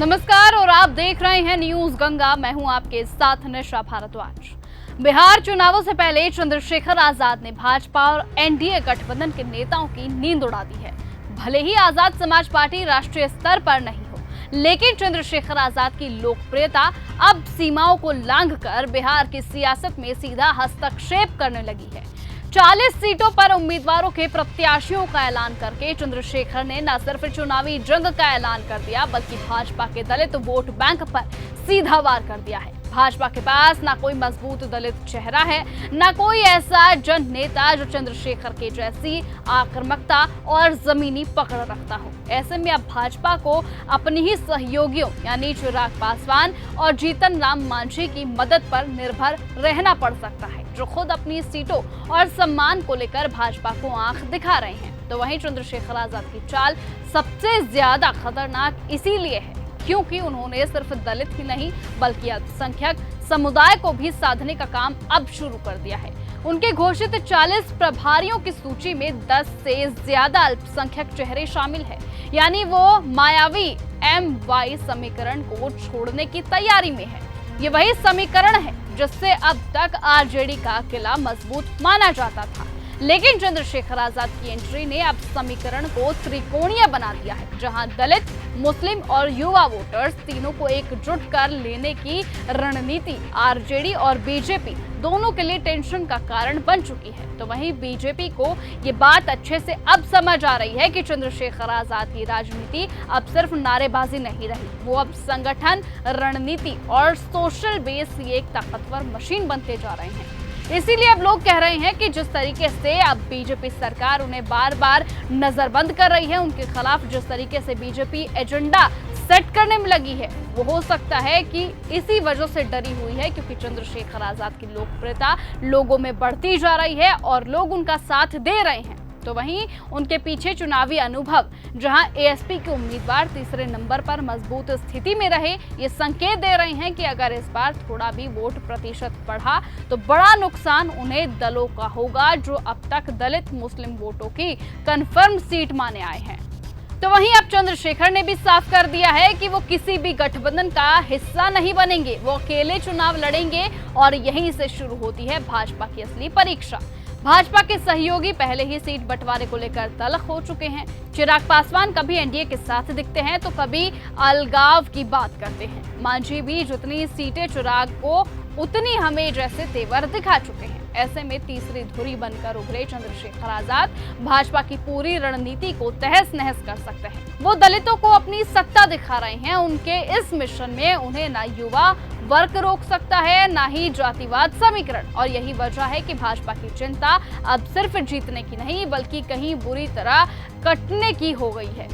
नमस्कार और आप देख रहे हैं न्यूज गंगा। मैं हूं आपके साथ निशा भारद्वाज। बिहार चुनावों से पहले चंद्रशेखर आजाद ने भाजपा और एनडीए गठबंधन के नेताओं की नींद उड़ा दी है। भले ही आजाद समाज पार्टी राष्ट्रीय स्तर पर नहीं हो, लेकिन चंद्रशेखर आजाद की लोकप्रियता अब सीमाओं को लांघकर बिहार की सियासत में सीधा हस्तक्षेप करने लगी है। 40 सीटों पर उम्मीदवारों के प्रत्याशियों का ऐलान करके चंद्रशेखर ने न सिर्फ चुनावी जंग का ऐलान कर दिया, बल्कि भाजपा के दलित वोट बैंक पर सीधा वार कर दिया है। भाजपा के पास ना कोई मजबूत दलित चेहरा है, ना कोई ऐसा जन नेता जो चंद्रशेखर के जैसी आक्रामकता और जमीनी पकड़ रखता हो। ऐसे में अब भाजपा को अपनी ही सहयोगियों यानी चिराग पासवान और जीतन राम मांझी की मदद पर निर्भर रहना पड़ सकता है, जो खुद अपनी सीटों और सम्मान को लेकर भाजपा को आंख दिखा रहे हैं। तो वहीं चंद्रशेखर आजाद की चाल सबसे ज्यादा खतरनाक इसीलिए है क्योंकि उन्होंने सिर्फ दलित ही नहीं बल्कि अल्पसंख्यक समुदाय को भी साधने का काम अब शुरू कर दिया है। उनके घोषित 40 प्रभारियों की सूची में 10 से ज्यादा अल्पसंख्यक चेहरे शामिल हैं, यानी वो मायावी MY समीकरण को छोड़ने की तैयारी में है। ये वही समीकरण है जिससे अब तक RJD का किला मजबूत माना जाता था, लेकिन चंद्रशेखर आजाद की एंट्री ने अब समीकरण को त्रिकोणीय बना दिया है, जहां दलित, मुस्लिम और युवा वोटर्स तीनों को एकजुट कर लेने की रणनीति RJD और बीजेपी दोनों के लिए टेंशन का कारण बन चुकी है। तो वहीं बीजेपी को ये बात अच्छे से अब समझ आ रही है कि चंद्रशेखर आजाद की राजनीति अब सिर्फ नारेबाजी नहीं रही, वो अब संगठन, रणनीति और सोशल बेस की एक ताकतवर मशीन बनते जा रहे हैं। इसीलिए अब लोग कह रहे हैं कि जिस तरीके से अब बीजेपी सरकार उन्हें बार बार नजरबंद कर रही है, उनके खिलाफ जिस तरीके से बीजेपी एजेंडा सेट करने में लगी है, वो हो सकता है कि इसी वजह से डरी हुई है, क्योंकि चंद्रशेखर आजाद की लोकप्रियता लोगों में बढ़ती जा रही है और लोग उनका साथ दे रहे हैं। तो वहीं उनके पीछे चुनावी अनुभव, जहां ASP के उम्मीदवार तीसरे नंबर पर मजबूत स्थिति में रहे, ये संकेत दे रहे हैं कि अगर इस बार थोड़ा भी वोट प्रतिशत बढ़ा तो बड़ा नुकसान उन्हें दलों का होगा जो अब तक दलित मुस्लिम वोटों की कंफर्म सीट माने आए हैं। तो वहीं अब चंद्रशेखर ने भी साफ कर दिया है कि वो किसी भी गठबंधन का हिस्सा नहीं बनेंगे, वो अकेले चुनाव लड़ेंगे और यहीं से शुरू होती है भाजपा की असली परीक्षा। भाजपा के सहयोगी पहले ही सीट बंटवारे को लेकर तल्ख हो चुके हैं। चिराग पासवान कभी एनडीए के साथ दिखते हैं तो कभी अलगाव की बात करते हैं। मांझी भी जितनी सीटें चिराग को उतनी हमें जैसे तेवर दिखा चुके हैं। ऐसे में तीसरी धुरी बनकर उभरे चंद्रशेखर आजाद भाजपा की पूरी रणनीति को तहस नहस कर सकते हैं। वो दलितों को अपनी सत्ता दिखा रहे हैं। उनके इस मिशन में उन्हें ना युवा वर्ग रोक सकता है, ना ही जातिवाद समीकरण। और यही वजह है कि भाजपा की चिंता अब सिर्फ जीतने की नहीं बल्कि कहीं बुरी तरह कटने की हो गई है।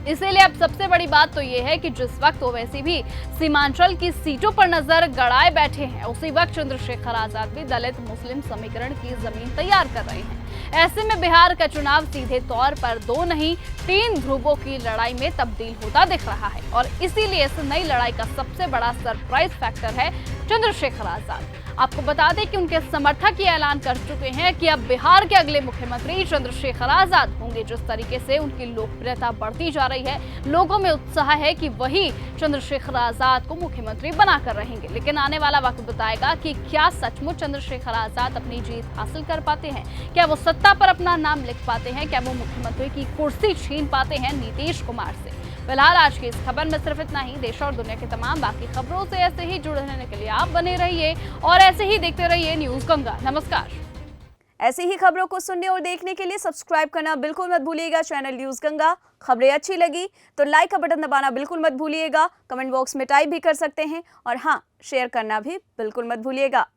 इसीलिए अब सबसे बड़ी बात तो ये है कि जिस वक्त वो वैसे भी सीमांचल की सीटों पर नजर गड़ाए बैठे हैं, उसी वक्त चंद्रशेखर आजाद भी दलित मुस्लिम समीकरण की जमीन तैयार कर रहे हैं। ऐसे में बिहार का चुनाव सीधे तौर पर 2 नहीं 3 ध्रुवों की लड़ाई में तब्दील होता दिख रहा है और इसीलिए इस नई लड़ाई का सबसे बड़ा सरप्राइज फैक्टर है चंद्रशेखर आजाद। आपको बता दें कि उनके समर्थक ये ऐलान कर चुके हैं कि अब बिहार के अगले मुख्यमंत्री चंद्रशेखर आजाद होंगे। जिस तरीके से उनकी लोकप्रियता बढ़ती जा रही है, लोगों में उत्साह है कि वही चंद्रशेखर आजाद को मुख्यमंत्री बनाकर रहेंगे। लेकिन आने वाला वक्त बताएगा कि क्या सचमुच चंद्रशेखर आजाद अपनी जीत हासिल कर पाते हैं, क्या वो सत्ता पर अपना नाम लिख पाते हैं, क्या वो मुख्यमंत्री की कुर्सी छीन पाते हैं नीतीश कुमार से। फिलहाल आज की इस खबर में सिर्फ इतना ही। देश और दुनिया के तमाम बाकी खबरों से ऐसे ही जुड़े रहने के लिए आप बने रहिए और ऐसे ही देखते रहिए न्यूज गंगा। नमस्कार। ऐसी ही खबरों को सुनने और देखने के लिए सब्सक्राइब करना बिल्कुल मत भूलिएगा चैनल न्यूज गंगा। खबरें अच्छी लगी तो लाइक का बटन दबाना बिल्कुल मत भूलिएगा। कमेंट बॉक्स में टाइप भी कर सकते हैं और हाँ, शेयर करना भी बिल्कुल मत भूलिएगा।